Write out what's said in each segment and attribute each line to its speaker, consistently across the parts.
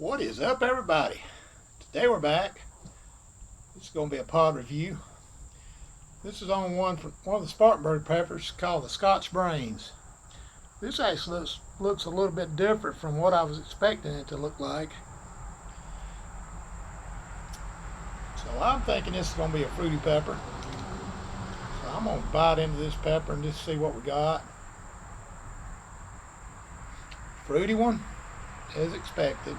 Speaker 1: What is up, everybody? Today we're back. This is going to be a pod review. This is on one of the Spartanburg peppers called the Scotch Brains. This actually looks a little bit different from what I was expecting it to look like. So I'm thinking this is going to be a fruity pepper. So I'm going to bite into this pepper and just see what we got. Fruity one, as expected.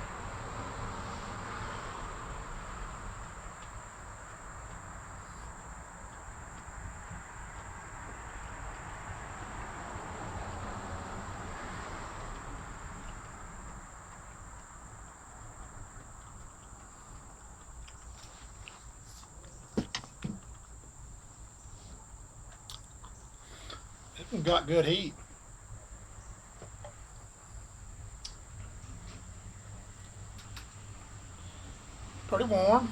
Speaker 1: This one got good heat. Pretty warm.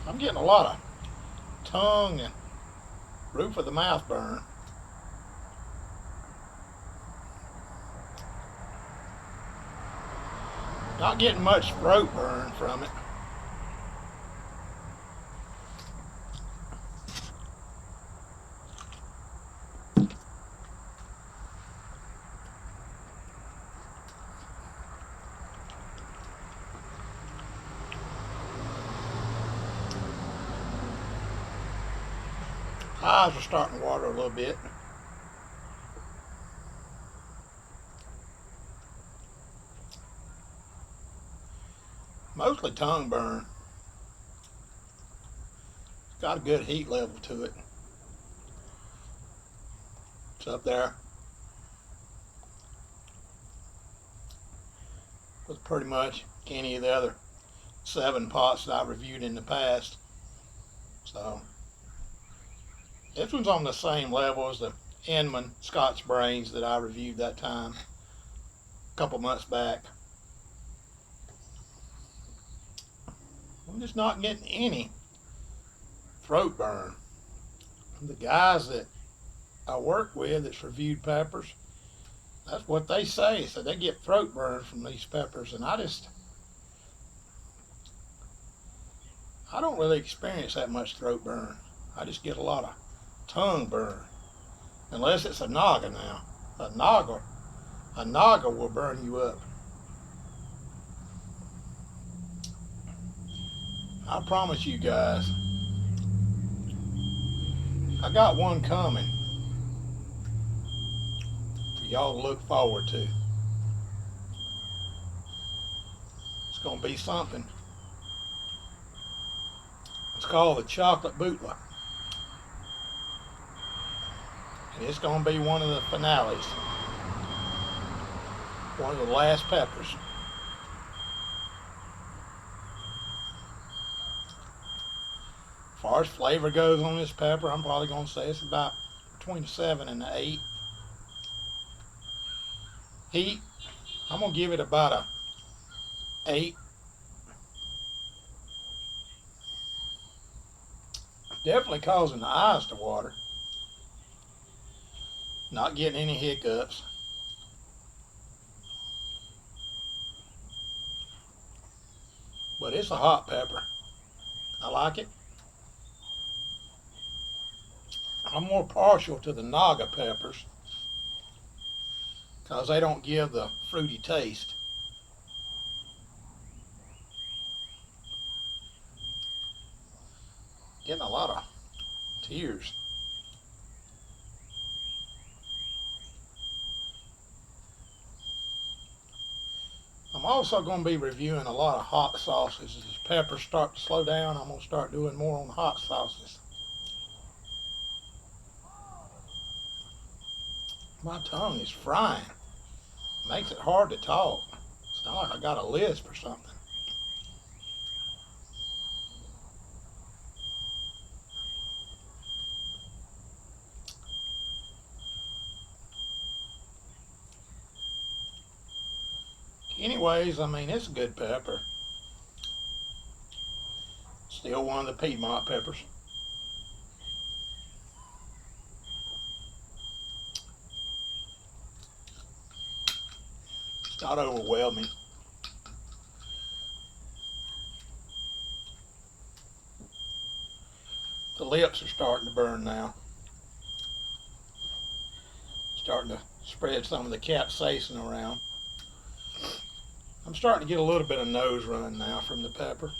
Speaker 1: I'm getting a lot of tongue and roof of the mouth burn. Not getting much throat burn from it. Eyes are starting to water a little bit. Mostly tongue burn. It's got a good heat level to it. It's up there with pretty much any of the other 7 pots that I've reviewed in the past. So this one's on the same level as the Inman Scotch Brains that I reviewed that time a couple months back. I'm just not getting any throat burn. The guys that I work with that's reviewed peppers, that's what they say. So they get throat burn from these peppers, and I don't really experience that much throat burn. I just get a lot of tongue burn, unless it's a naga now. A naga will burn you up. I promise you guys, I got one coming for y'all to look forward to. It's gonna be something. It's called the chocolate bootla, and it's gonna be one of the finales, one of the last peppers. As far as flavor goes on this pepper, I'm probably going to say it's about between 7 and 8. Heat, I'm going to give it about a 8. Definitely causing the eyes to water. Not getting any hiccups. But it's a hot pepper. I like it. I'm more partial to the naga peppers because they don't give the fruity taste. Getting a lot of tears. I'm also going to be reviewing a lot of hot sauces. As peppers start to slow down, I'm going to start doing more on hot sauces. My tongue is frying. Makes it hard to talk. Sound like I got a lisp or something. Anyways, I mean, it's a good pepper. Still one of the Piedmont peppers. Not overwhelming. The lips are starting to burn now. Starting to spread some of the capsaicin around. I'm starting to get a little bit of nose run now from the pepper.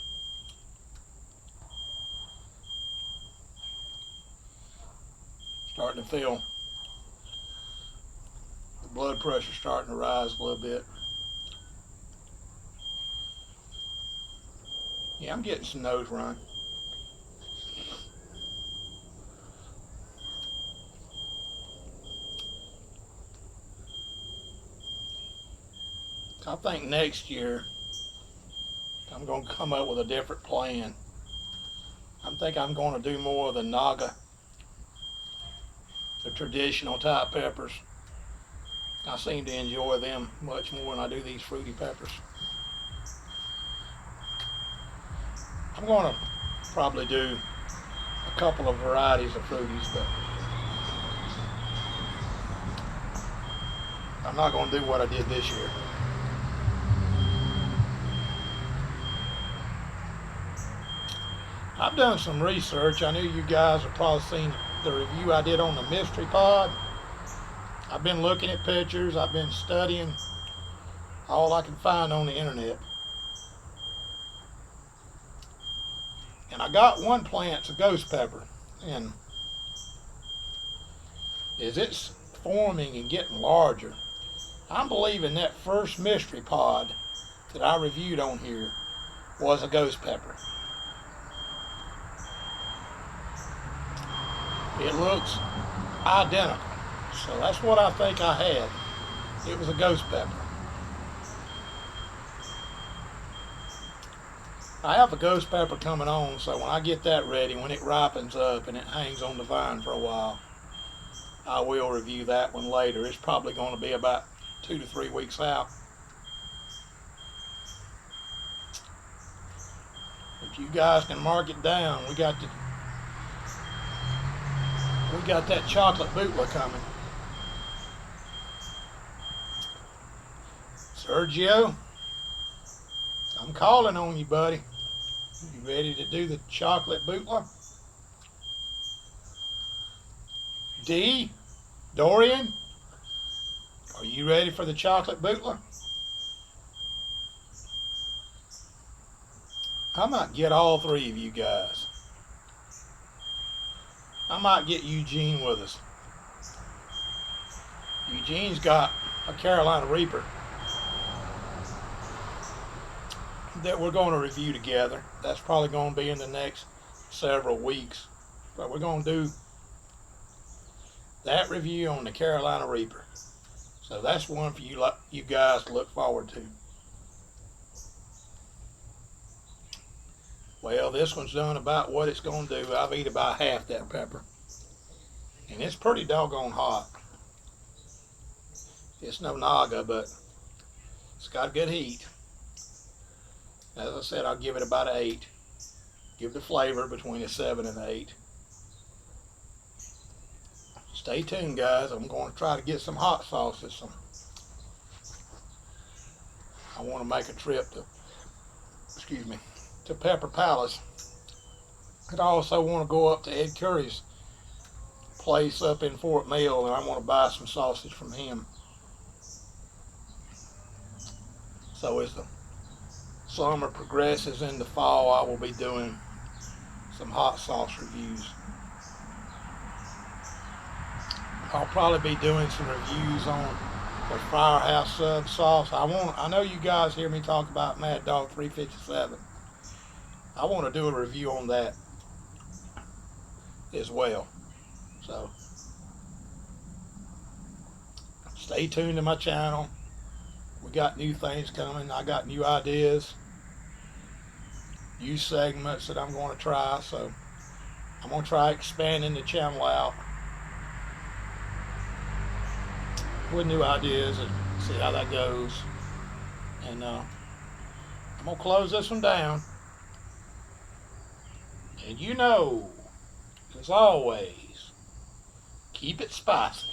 Speaker 1: Starting to feel the blood pressure starting to rise a little bit. Yeah, I'm getting some nose run. I think next year I'm going to come up with a different plan. I think I'm going to do more of the Naga, the traditional type peppers. I seem to enjoy them much more than I do these fruity peppers. I'm going to probably do a couple of varieties of fruities, but I'm not going to do what I did this year. I've done some research. I know you guys have probably seen the review I did on the mystery pod. I've been looking at pictures. I've been studying all I can find on the internet. And I got one plant, it's a ghost pepper. And as it's forming and getting larger, I'm believing that first mystery pod that I reviewed on here was a ghost pepper. It looks identical. So that's what I think I had. It was a ghost pepper. I have a ghost pepper coming on, so when I get that ready, when it ripens up and it hangs on the vine for a while, I will review that one later. It's probably going to be about 2 to 3 weeks out. If you guys can mark it down, we got that chocolate bootla coming. Sergio, I'm calling on you, buddy. You ready to do the chocolate bootla? Dorian, are you ready for the chocolate bootla? I might get all 3 of you guys. I might get Eugene with us. Eugene's got a Carolina Reaper that we're going to review together. That's probably going to be in the next several weeks. But we're going to do that review on the Carolina Reaper. So that's one for you guys to look forward to. Well, this one's done about what it's going to do. I've eaten about half that pepper. And it's pretty doggone hot. It's no Naga, but it's got good heat. As I said, I'll give it about an 8. Give the flavor between a 7 and an 8. Stay tuned, guys. I'm going to try to get some hot sauces. I want to make a trip to Pepper Palace. And I also want to go up to Ed Curry's place up in Fort Mill, and I want to buy some sausage from him. So as the summer progresses into fall, I will be doing some hot sauce reviews. I'll probably be doing some reviews on the Firehouse Sub sauce. I know you guys hear me talk about Mad Dog 357. I want to do a review on that as well. So stay tuned to my channel. We got new things coming. I got new ideas, new segments that I'm going to try. So I'm going to try expanding the channel out with new ideas and see how that goes. And I'm going to close this one down. And you know, as always, keep it spicy.